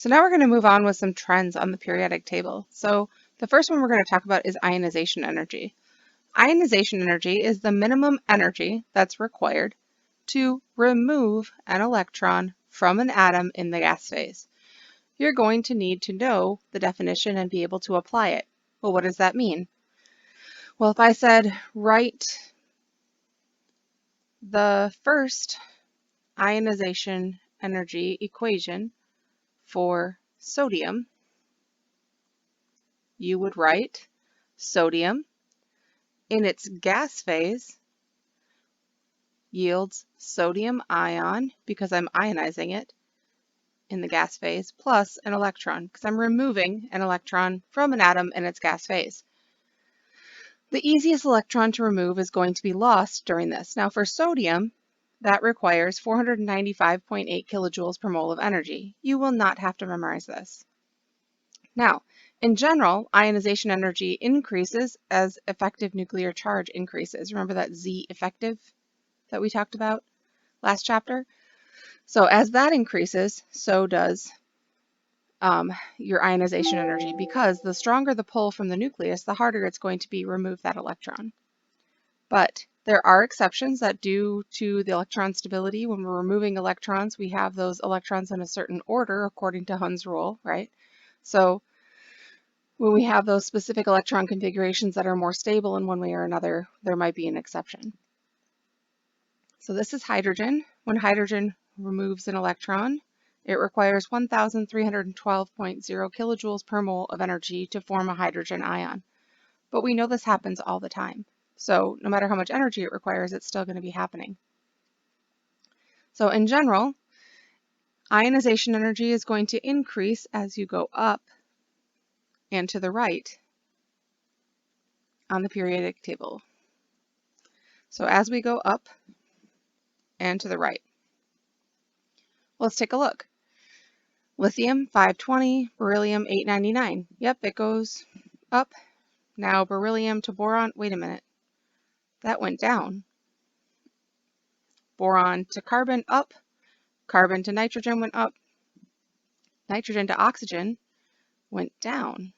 So now we're going to move on with some trends on the periodic table. So the first one we're going to talk about is ionization energy. Ionization energy is the minimum energy that's required to remove an electron from an atom in the gas phase. You're going to need to know the definition and be able to apply it. Well, what does that mean? Well, if I said write the first ionization energy equation for sodium, you would write sodium in its gas phase yields sodium ion, because I'm ionizing it in the gas phase, plus an electron, because I'm removing an electron from an atom in its gas phase. The easiest electron to remove is going to be lost during this. Now for sodium, that requires 495.8 kilojoules per mole of energy. You will not have to memorize this. Now, in general, ionization energy increases as effective nuclear charge increases. Remember that Z effective that we talked about last chapter? So as that increases, so does your ionization energy, because the stronger the pull from the nucleus, the harder it's going to be to remove that electron. But there are exceptions that, due to the electron stability, when we're removing electrons, we have those electrons in a certain order according to Hund's rule, right? So when we have those specific electron configurations that are more stable in one way or another, there might be an exception. So this is hydrogen. When hydrogen removes an electron, it requires 1,312.0 kilojoules per mole of energy to form a hydrogen ion. But we know this happens all the time. So no matter how much energy it requires, it's still going to be happening. So in general, ionization energy is going to increase as you go up and to the right on the periodic table. So as we go up and to the right, let's take a look. Lithium 520, beryllium 899. Yep, it goes up. Now beryllium to boron, wait a minute, that went down. Boron to carbon, up. Carbon to nitrogen went up. Nitrogen to oxygen went down.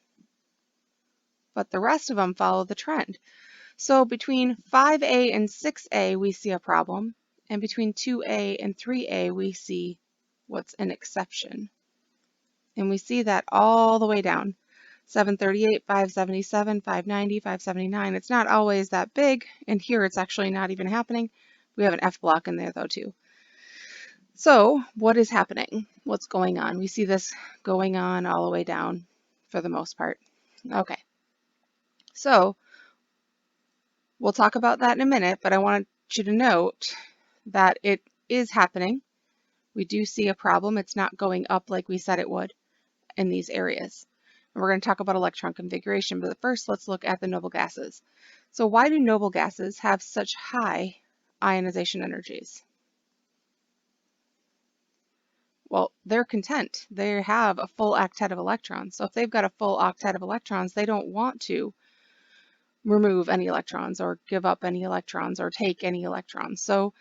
But the rest of them follow the trend. So between 5A and 6A, we see a problem. And between 2A and 3A, we see what's an exception. And we see that all the way down. 738, 577, 590, 579. It's not always that big, and here it's actually not even happening. We have an F block in there though too. So what is happening? What's going on? We see this going on all the way down for the most part. Okay, so we'll talk about that in a minute, but I want you to note that it is happening. We do see a problem. It's not going up like we said it would in these areas. And we're going to talk about electron configuration, but first let's look at the noble gases. So why do noble gases have such high ionization energies? Well, they're content. They have a full octet of electrons. So if they've got a full octet of electrons, they don't want to remove any electrons or give up any electrons or take any electrons. So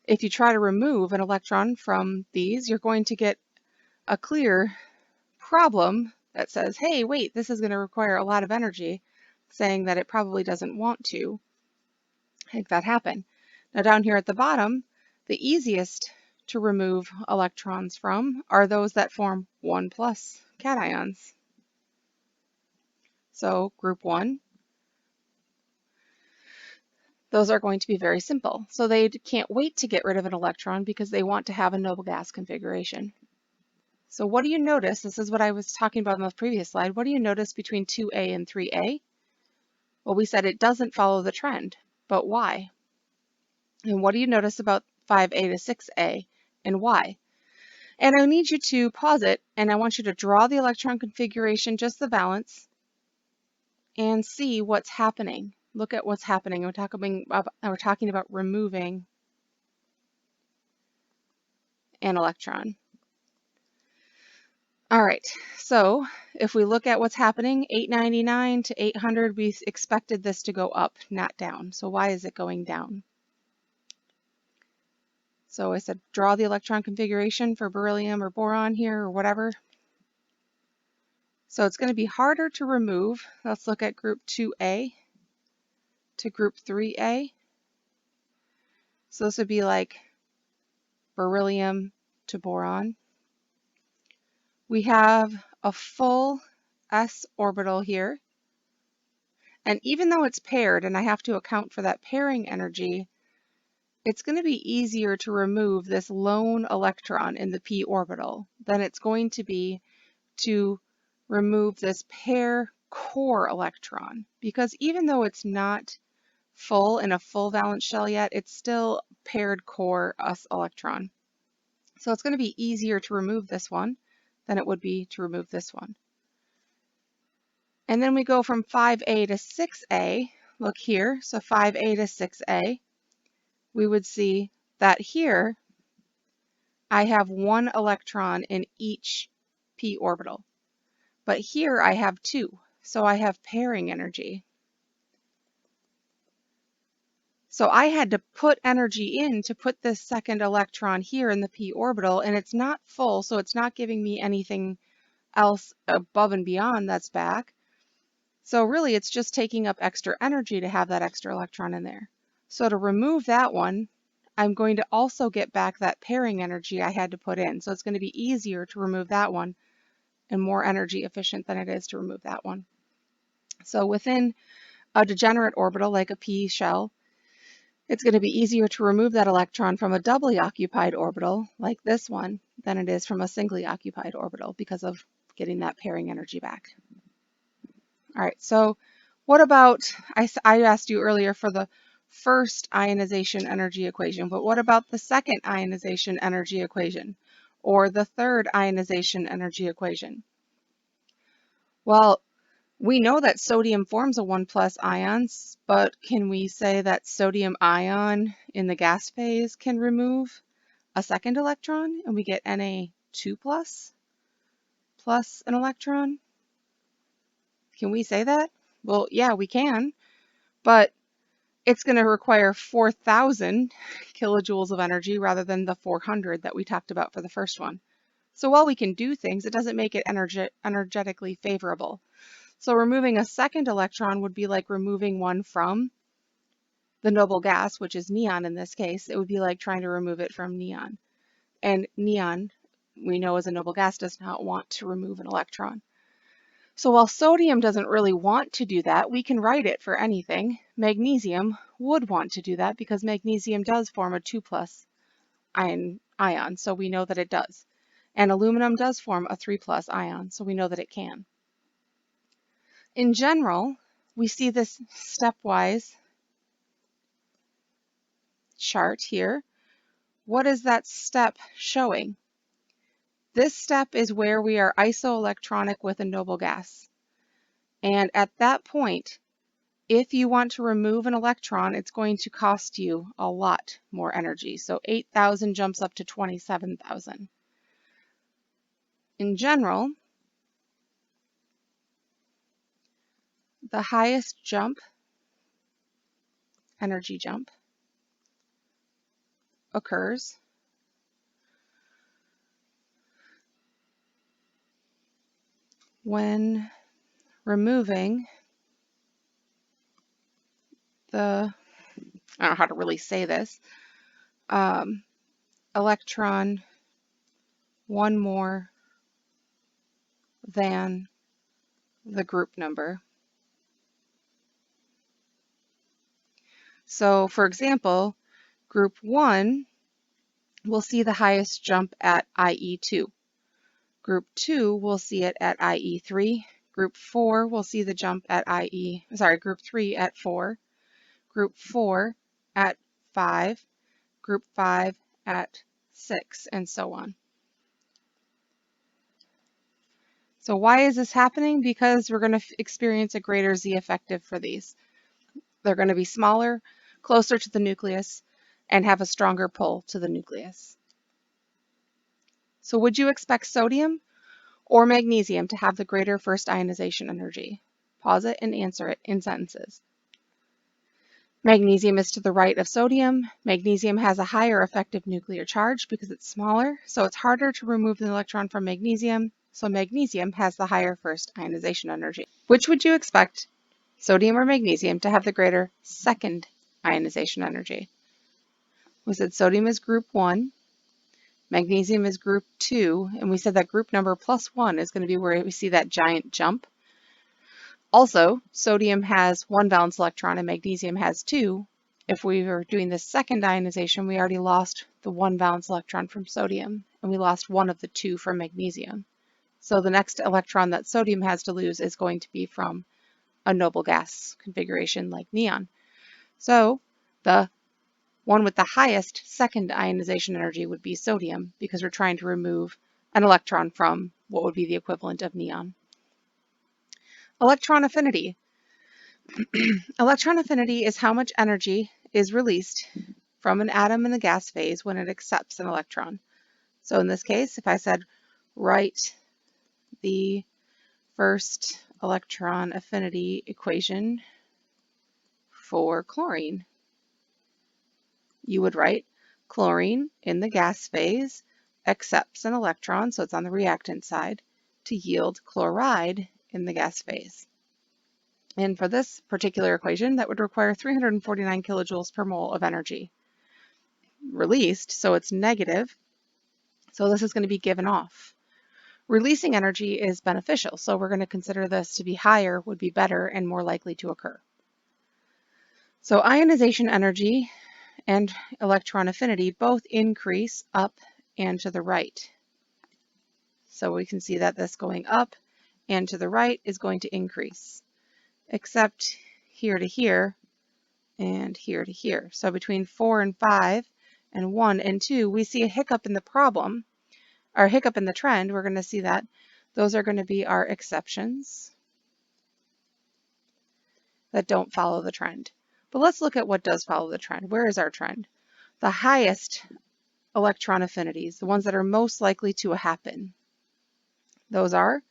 if you try to remove an electron from these, you're going to get a clear problem that says, hey, wait, this is going to require a lot of energy, saying that it probably doesn't want to make that happen. Now down here at the bottom, the easiest to remove electrons from are those that form 1+ cations. So group 1, those are going to be very simple. So they can't wait to get rid of an electron because they want to have a noble gas configuration. So what do you notice? This is what I was talking about in the previous slide. What do you notice between 2A and 3A? Well, we said it doesn't follow the trend, but why? And what do you notice about 5A to 6A and why? And I need you to pause it, and I want you to draw the electron configuration, just the valence, and see what's happening. Look at what's happening. We're talking about removing an electron. All right, so if we look at what's happening, 899 to 800, we expected this to go up, not down. So why is it going down? So I said draw the electron configuration for beryllium or boron here or whatever. So it's going to be harder to remove. Let's look at group 2A to group 3A. So this would be like beryllium to boron. We have a full s orbital here. And even though it's paired and I have to account for that pairing energy, it's going to be easier to remove this lone electron in the p orbital than it's going to be to remove this pair core electron, because even though it's not full in a full valence shell yet, it's still paired core s electron. So it's going to be easier to remove this one than it would be to remove this one. And then we go from 5A to 6A. Look here, so 5A to 6A, we would see that here I have one electron in each p orbital. But here I have two, so I have pairing energy. So I had to put energy in to put this second electron here in the p orbital, and it's not full, so it's not giving me anything else above and beyond that's back. So really it's just taking up extra energy to have that extra electron in there. So to remove that one, I'm going to also get back that pairing energy I had to put in. So it's going to be easier to remove that one and more energy efficient than it is to remove that one. So within a degenerate orbital like a p shell, it's going to be easier to remove that electron from a doubly occupied orbital like this one than it is from a singly occupied orbital because of getting that pairing energy back. All right, so what about, I asked you earlier for the first ionization energy equation, but what about the second ionization energy equation or the third ionization energy equation? Well, we know that sodium forms a 1+ ions, but can we say that sodium ion in the gas phase can remove a second electron and we get Na2+ plus an electron? Can we say that? Well, yeah, we can, but it's going to require 4,000 kilojoules of energy rather than the 400 that we talked about for the first one. So while we can do things, it doesn't make it energetically favorable. So removing a second electron would be like removing one from the noble gas, which is neon in this case. It would be like trying to remove it from neon. And neon, we know as a noble gas, does not want to remove an electron. So while sodium doesn't really want to do that, we can write it for anything. Magnesium would want to do that because magnesium does form a 2+ ion, so we know that it does. And aluminum does form a 3+ ion, so we know that it can. In general, we see this stepwise chart here. What is that step showing? This step is where we are isoelectronic with a noble gas. And at that point, if you want to remove an electron, it's going to cost you a lot more energy. So 8,000 jumps up to 27,000. In general, the highest jump, energy jump, occurs when removing the, I don't know how to really say this, electron one more than the group number. So for example, group 1 will see the highest jump at IE2. Group 2 will see it at IE3. Group 4 will see the jump at group 3 at 4. Group 4 at 5. Group 5 at 6, and so on. So why is this happening? Because we're going to experience a greater Z effective for these. They're going to be smaller, closer to the nucleus, and have a stronger pull to the nucleus. So would you expect sodium or magnesium to have the greater first ionization energy? Pause it and answer it in sentences. Magnesium is to the right of sodium. Magnesium has a higher effective nuclear charge because it's smaller, so it's harder to remove an electron from magnesium. So magnesium has the higher first ionization energy. Which would you expect, sodium or magnesium, to have the greater second ionization energy? We said sodium is group 1, magnesium is group 2, and we said that group number plus 1 is going to be where we see that giant jump. Also, sodium has 1 valence electron and magnesium has 2. If we were doing the second ionization, we already lost the 1 valence electron from sodium, and we lost 1 of the 2 from magnesium. So the next electron that sodium has to lose is going to be from a noble gas configuration like neon. So the one with the highest second ionization energy would be sodium, because we're trying to remove an electron from what would be the equivalent of neon. Electron affinity. Electron affinity is how much energy is released from an atom in the gas phase when it accepts an electron. So in this case, if I said write the first electron affinity equation for chlorine, you would write chlorine in the gas phase accepts an electron, so it's on the reactant side, to yield chloride in the gas phase. And for this particular equation, that would require 349 kilojoules per mole of energy released, so it's negative. So this is going to be given off. Releasing energy is beneficial, so we're going to consider this to be higher, would be better, and more likely to occur. So ionization energy and electron affinity both increase up and to the right. So we can see that this going up and to the right is going to increase, except here to here and here to here. So between 4 and 5 and 1 and 2, we see a hiccup in the problem, or a hiccup in the trend. We're going to see that those are going to be our exceptions that don't follow the trend. But let's look at what does follow the trend. Where is our trend? The highest electron affinities, the ones that are most likely to happen. Those are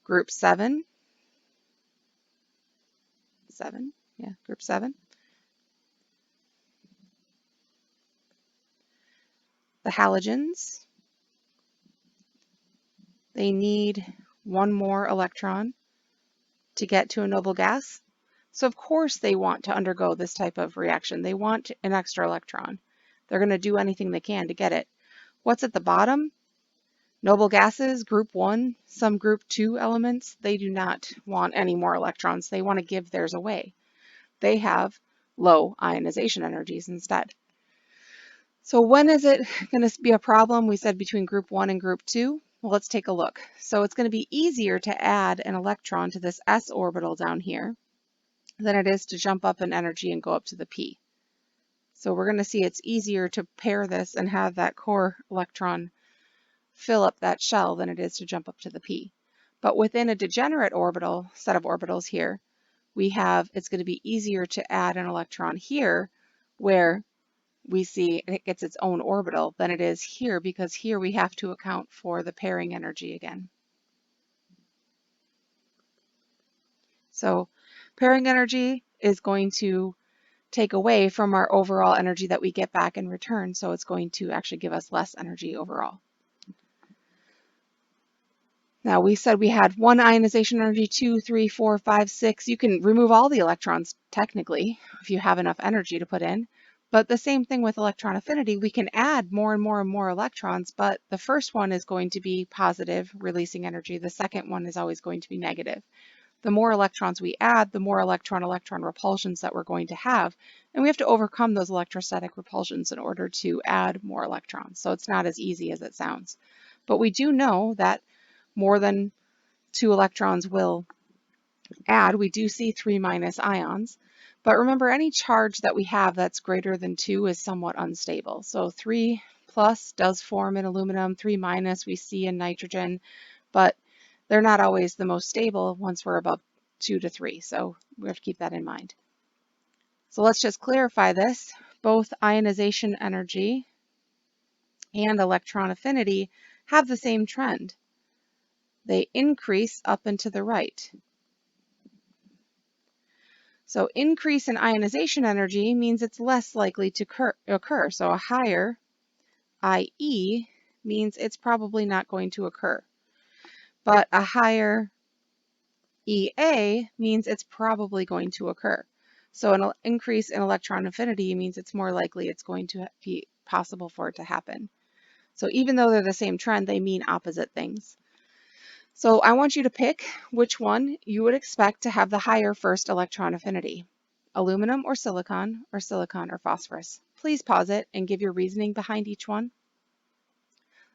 group 7, group 7. The halogens, they need 1 more electron to get to a noble gas. So of course they want to undergo this type of reaction. They want an extra electron. They're going to do anything they can to get it. What's at the bottom? Noble gases, group 1, some group 2 elements, they do not want any more electrons. They want to give theirs away. They have low ionization energies instead. So when is it going to be a problem? We said between group 1 and group 2. Well, let's take a look. So it's going to be easier to add an electron to this s orbital down here than it is to jump up in energy and go up to the p. So we're going to see it's easier to pair this and have that core electron fill up that shell than it is to jump up to the p. But within a degenerate orbital, set of orbitals here, we have, it's going to be easier to add an electron here where we see it gets its own orbital than it is here, because here we have to account for the pairing energy again. So pairing energy is going to take away from our overall energy that we get back in return, so it's going to actually give us less energy overall. Now we said we had 1 ionization energy, 2, 3, 4, 5, 6. You can remove all the electrons technically if you have enough energy to put in. But the same thing with electron affinity, we can add more and more and more electrons, but the first one is going to be positive, releasing energy. The second one is always going to be negative. The more electrons we add, the more electron-electron repulsions that we're going to have. And we have to overcome those electrostatic repulsions in order to add more electrons. So it's not as easy as it sounds. But we do know that more than 2 electrons will add. We do see 3 minus ions. But remember, any charge that we have that's greater than 2 is somewhat unstable. So 3 plus does form in aluminum, 3 minus we see in nitrogen, but they're not always the most stable once we're above 2 to 3. So we have to keep that in mind. So let's just clarify this. Both ionization energy and electron affinity have the same trend. They increase up and to the right. So increase in ionization energy means it's less likely to occur. So a higher IE means it's probably not going to occur. but a higher EA means it's probably going to occur. So an increase in electron affinity means it's more likely it's going to be possible for it to happen. So even though they're the same trend, they mean opposite things. So I want you to pick which one you would expect to have the higher first electron affinity, aluminum or silicon or phosphorus. Please pause it and give your reasoning behind each one.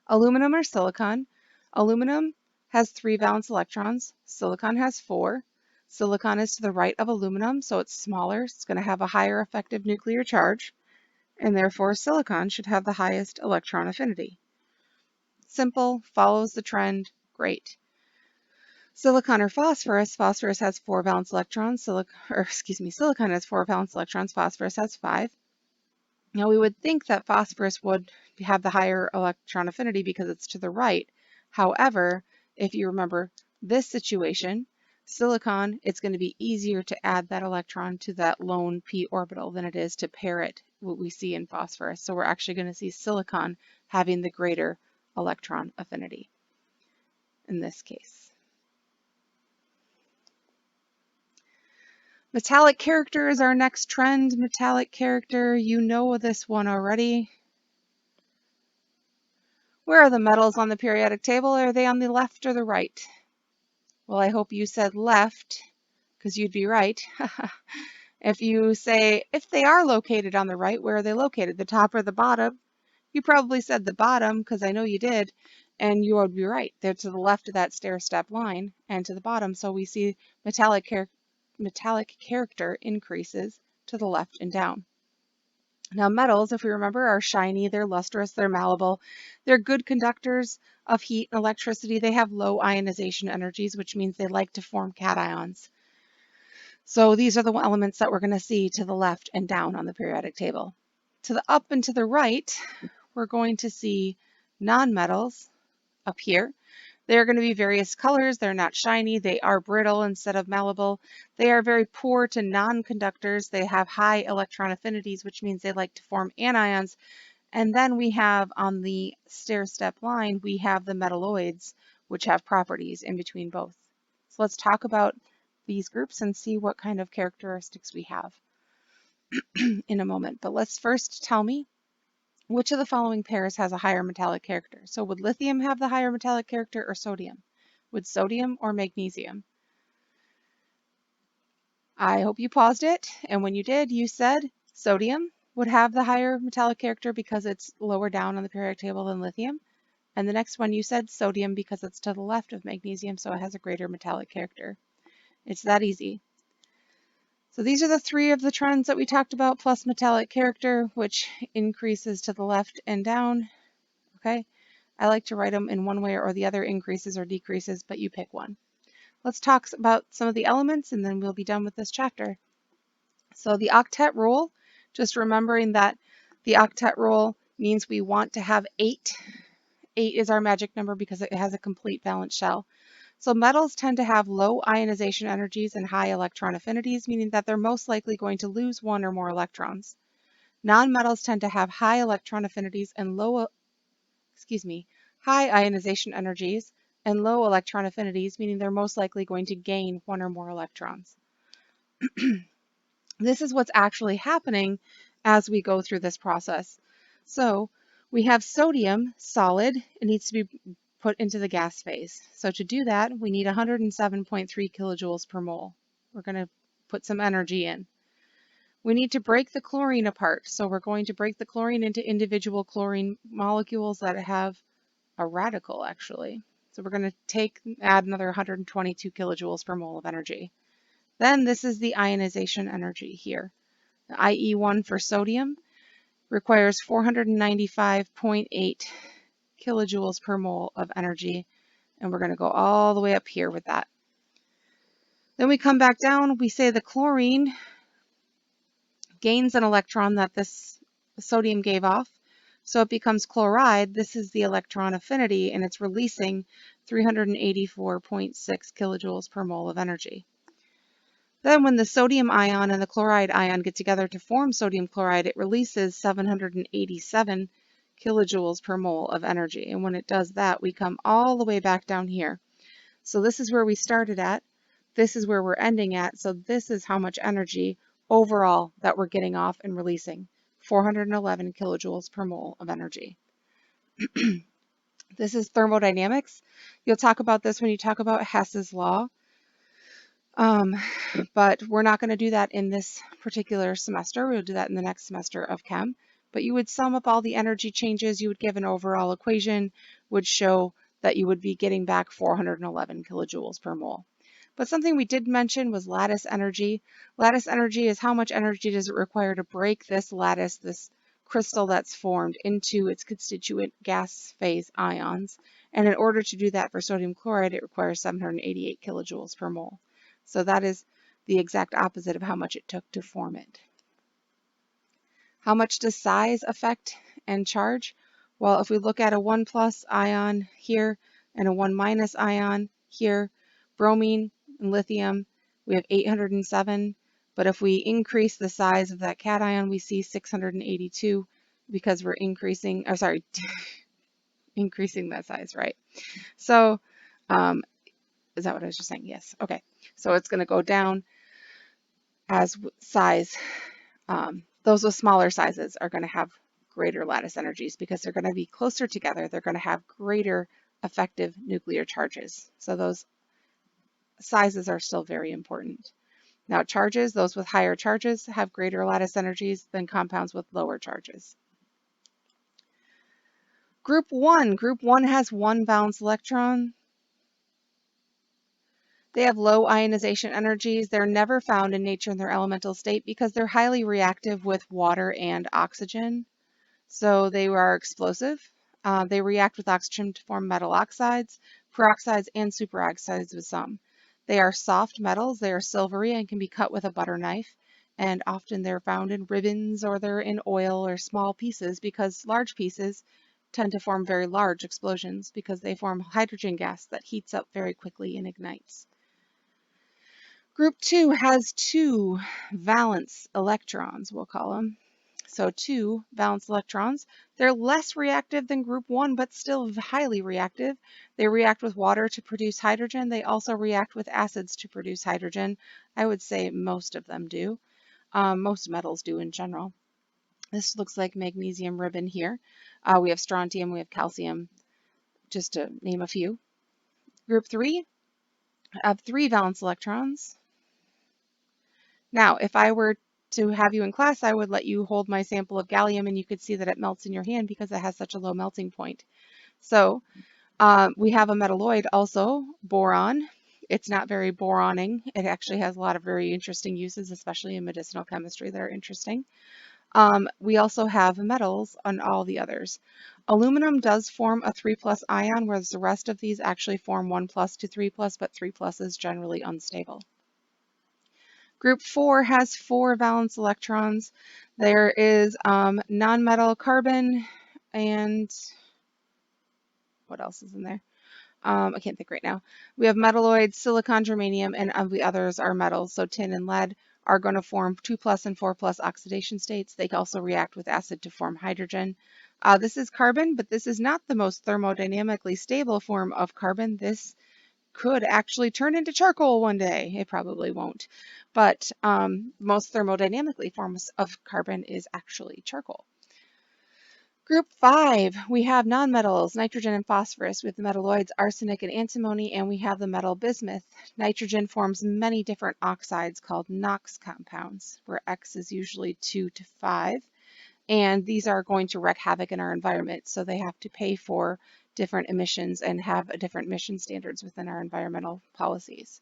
Aluminum or silicon. Aluminum has 3 valence electrons. Silicon has 4. Silicon is to the right of aluminum, so it's smaller. It's going to have a higher effective nuclear charge, and therefore silicon should have the highest electron affinity. Simple, follows the trend, great. Silicon or phosphorus. Phosphorus has 4 valence electrons. Silicon has 4 valence electrons. Phosphorus has 5. Now we would think that phosphorus would have the higher electron affinity because it's to the right. However, if you remember this situation, silicon, it's going to be easier to add that electron to that lone p orbital than it is to pair it, what we see in phosphorus. So we're actually going to see silicon having the greater electron affinity in this case. Metallic character is our next trend. Metallic character, you know this one already. Where are the metals on the periodic table? Are they on the left or the right? Well, I hope you said left, because you'd be right. If you say, if they are located on the right, where are they located? The top or the bottom? You probably said the bottom, because I know you did, and you would be right. They're to the left of that stair-step line and to the bottom, so we see metallic character increases to the left and down. Now metals, if we remember, are shiny, they're lustrous, they're malleable. They're good conductors of heat and electricity. They have low ionization energies, which means they like to form cations. So these are the elements that we're going to see to the left and down on the periodic table. To the up and to the right, we're going to see nonmetals up here. They're going to be various colors. They're not shiny. They are brittle instead of malleable. They are very poor to non-conductors. They have high electron affinities, which means they like to form anions. And then we have on the stair-step line, we have the metalloids, which have properties in between both. So let's talk about these groups and see what kind of characteristics we have in a moment. But let's first tell me, which of the following pairs has a higher metallic character? So would lithium have the higher metallic character or sodium? Would sodium or magnesium? I hope you paused it, and when you did, you said sodium would have the higher metallic character because it's lower down on the periodic table than lithium. And the next one you said sodium because it's to the left of magnesium, so it has a greater metallic character. It's that easy. So these are the 3 of the trends that we talked about, plus metallic character, which increases to the left and down. Okay, I like to write them in one way or the other, increases or decreases, but you pick one. Let's talk about some of the elements and then we'll be done with this chapter. So the octet rule, just remembering that the octet rule means we want to have 8. 8 is our magic number because it has a complete valence shell. So metals tend to have low ionization energies and high electron affinities, meaning that they're most likely going to lose 1 or more electrons. Nonmetals tend to have high electron affinities and high ionization energies and low electron affinities, meaning they're most likely going to gain 1 or more electrons. This is what's actually happening as we go through this process. So we have sodium, solid. It needs to be put into the gas phase. So to do that, we need 107.3 kilojoules per mole. We're going to put some energy in. We need to break the chlorine apart. So we're going to break the chlorine into individual chlorine molecules that have a radical, actually. So we're going to add another 122 kilojoules per mole of energy. Then this is the ionization energy here. The IE1 for sodium requires 495.8 kilojoules per mole of energy, and we're going to go all the way up here with that. Then we come back down, we say the chlorine gains an electron that this sodium gave off, so it becomes chloride. This is the electron affinity, and it's releasing 384.6 kilojoules per mole of energy. Then when the sodium ion and the chloride ion get together to form sodium chloride, it releases 787 kilojoules per mole of energy. And when it does that, we come all the way back down here. So this is where we started at. This is where we're ending at. So this is how much energy overall that we're getting off and releasing. 411 kilojoules per mole of energy. This is thermodynamics. You'll talk about this when you talk about Hess's law. But we're not going to do that in this particular semester. We'll do that in the next semester of chem. But you would sum up all the energy changes. You would give an overall equation, would show that you would be getting back 411 kilojoules per mole. But something we did mention was lattice energy. Lattice energy is how much energy does it require to break this lattice, this crystal that's formed, into its constituent gas phase ions. And in order to do that for sodium chloride, it requires 788 kilojoules per mole. So that is the exact opposite of how much it took to form it. How much does size affect and charge? Well, if we look at a 1 plus ion here and a 1 minus ion here, bromine and lithium, we have 807. But if we increase the size of that cation, we see 682 because we're increasing, or sorry, increasing that size, right? So, is that what I was just saying? Yes. Okay. So it's going to go down as size. Those with smaller sizes are going to have greater lattice energies because they're going to be closer together. They're going to have greater effective nuclear charges. So those sizes are still very important. Now charges, those with higher charges have greater lattice energies than compounds with lower charges. Group 1. Group 1 has 1 valence electron. They have low ionization energies. They're never found in nature in their elemental state because they're highly reactive with water and oxygen. So they are explosive. They react with oxygen to form metal oxides, peroxides, and superoxides with some. They are soft metals. They are silvery and can be cut with a butter knife. And often they're found in ribbons or they're in oil or small pieces because large pieces tend to form very large explosions because they form hydrogen gas that heats up very quickly and ignites. Group 2 has 2 valence electrons, we'll call them. So 2 valence electrons. They're less reactive than group 1, but still highly reactive. They react with water to produce hydrogen. They also react with acids to produce hydrogen. I would say most of them do. Most metals do in general. This looks like magnesium ribbon here. We have strontium, we have calcium, just to name a few. Group 3 have 3 valence electrons. Now, if I were to have you in class, I would let you hold my sample of gallium and you could see that it melts in your hand because it has such a low melting point. So we have a metalloid also, boron. It's not very boroning. It actually has a lot of very interesting uses, especially in medicinal chemistry that are interesting. We also have metals on all the others. Aluminum does form a 3+ ion, whereas the rest of these actually form 1+ to 3+, but 3+ is generally unstable. Group 4 has 4 valence electrons. There is nonmetal carbon and what else is in there? I can't think right now. We have metalloids, silicon, germanium, and the others are metals. So tin and lead are going to form 2+ and 4+ oxidation states. They can also react with acid to form hydrogen. This is carbon, but this is not the most thermodynamically stable form of carbon. This could actually turn into charcoal one day. It probably won't. But most thermodynamically forms of carbon is actually charcoal. Group 5, we have nonmetals, nitrogen and phosphorus, with the metalloids, arsenic and antimony, and we have the metal bismuth. Nitrogen forms many different oxides called NOx compounds, where X is usually 2 to 5. And these are going to wreak havoc in our environment, so they have to pay for different emissions and have different emission standards within our environmental policies.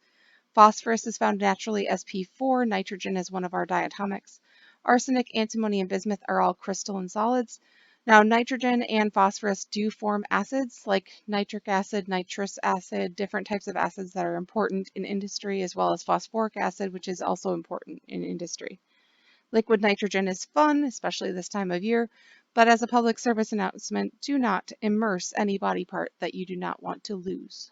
Phosphorus is found naturally as sp4, nitrogen is one of our diatomics. Arsenic, antimony, and bismuth are all crystalline solids. Now, nitrogen and phosphorus do form acids like nitric acid, nitrous acid, different types of acids that are important in industry, as well as phosphoric acid, which is also important in industry. Liquid nitrogen is fun, especially this time of year, but as a public service announcement, do not immerse any body part that you do not want to lose.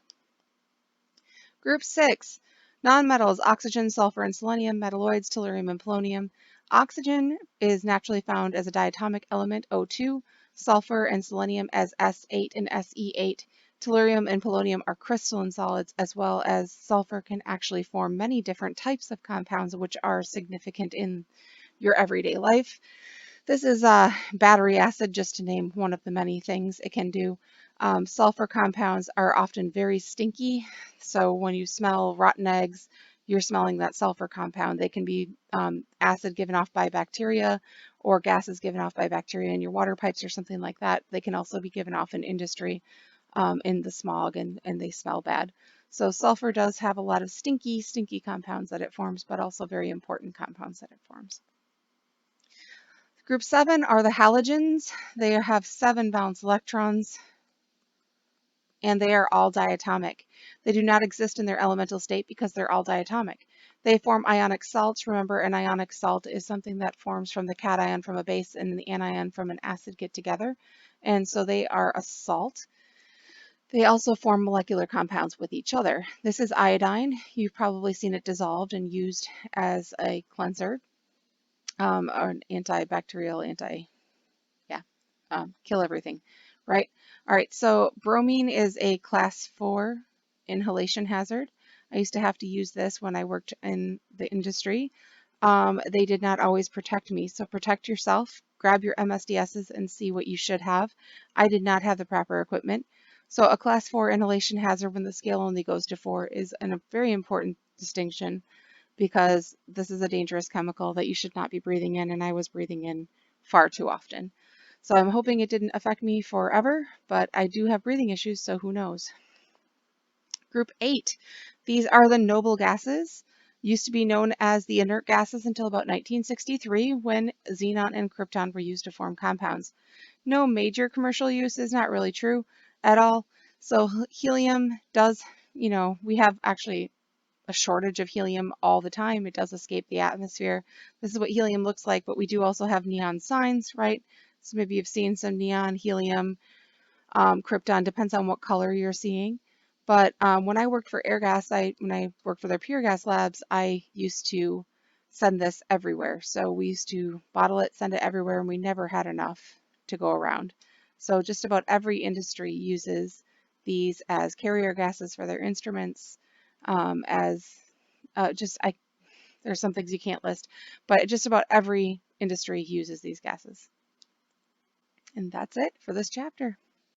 Group 6, nonmetals, oxygen, sulfur, and selenium, metalloids, tellurium, and polonium. Oxygen is naturally found as a diatomic element, O2, sulfur and selenium as S8 and Se8. Tellurium and polonium are crystalline solids, as well as sulfur can actually form many different types of compounds which are significant in your everyday life. This is battery acid, just to name one of the many things it can do. Sulfur compounds are often very stinky, so when you smell rotten eggs, you're smelling that sulfur compound. They can be acid given off by bacteria or gases given off by bacteria in your water pipes or something like that. They can also be given off in industry in the smog, and they smell bad. So sulfur does have a lot of stinky compounds that it forms, but also very important compounds that it forms. Group 7 are the halogens. They have 7 valence electrons, and they are all diatomic. They do not exist in their elemental state because they're all diatomic. They form ionic salts. Remember, an ionic salt is something that forms from the cation from a base and the anion from an acid get together, and so they are a salt. They also form molecular compounds with each other. This is iodine. You've probably seen it dissolved and used as a cleanser, or an antibacterial, kill everything, right? All right, so bromine is a class 4 inhalation hazard. I used to have to use this when I worked in the industry. They did not always protect me, so protect yourself. Grab your MSDSs and see what you should have. I did not have the proper equipment. So a class 4 inhalation hazard when the scale only goes to 4 is a very important distinction, because this is a dangerous chemical that you should not be breathing in, and I was breathing in far too often. So I'm hoping it didn't affect me forever, but I do have breathing issues, so who knows. Group 8, these are the noble gases. Used to be known as the inert gases until about 1963, when xenon and krypton were used to form compounds. No major commercial use is not really true at all. So helium does, we have actually a shortage of helium all the time. It does escape the atmosphere. This is what helium looks like, but we do also have neon signs, right? So maybe you've seen some neon, helium, krypton, depends on what color you're seeing. But when I worked for Airgas, when I worked for their pure gas labs, I used to send this everywhere. So we used to bottle it, send it everywhere, and we never had enough to go around. So just about every industry uses these as carrier gases for their instruments, there's some things you can't list, but just about every industry uses these gases. And that's it for this chapter.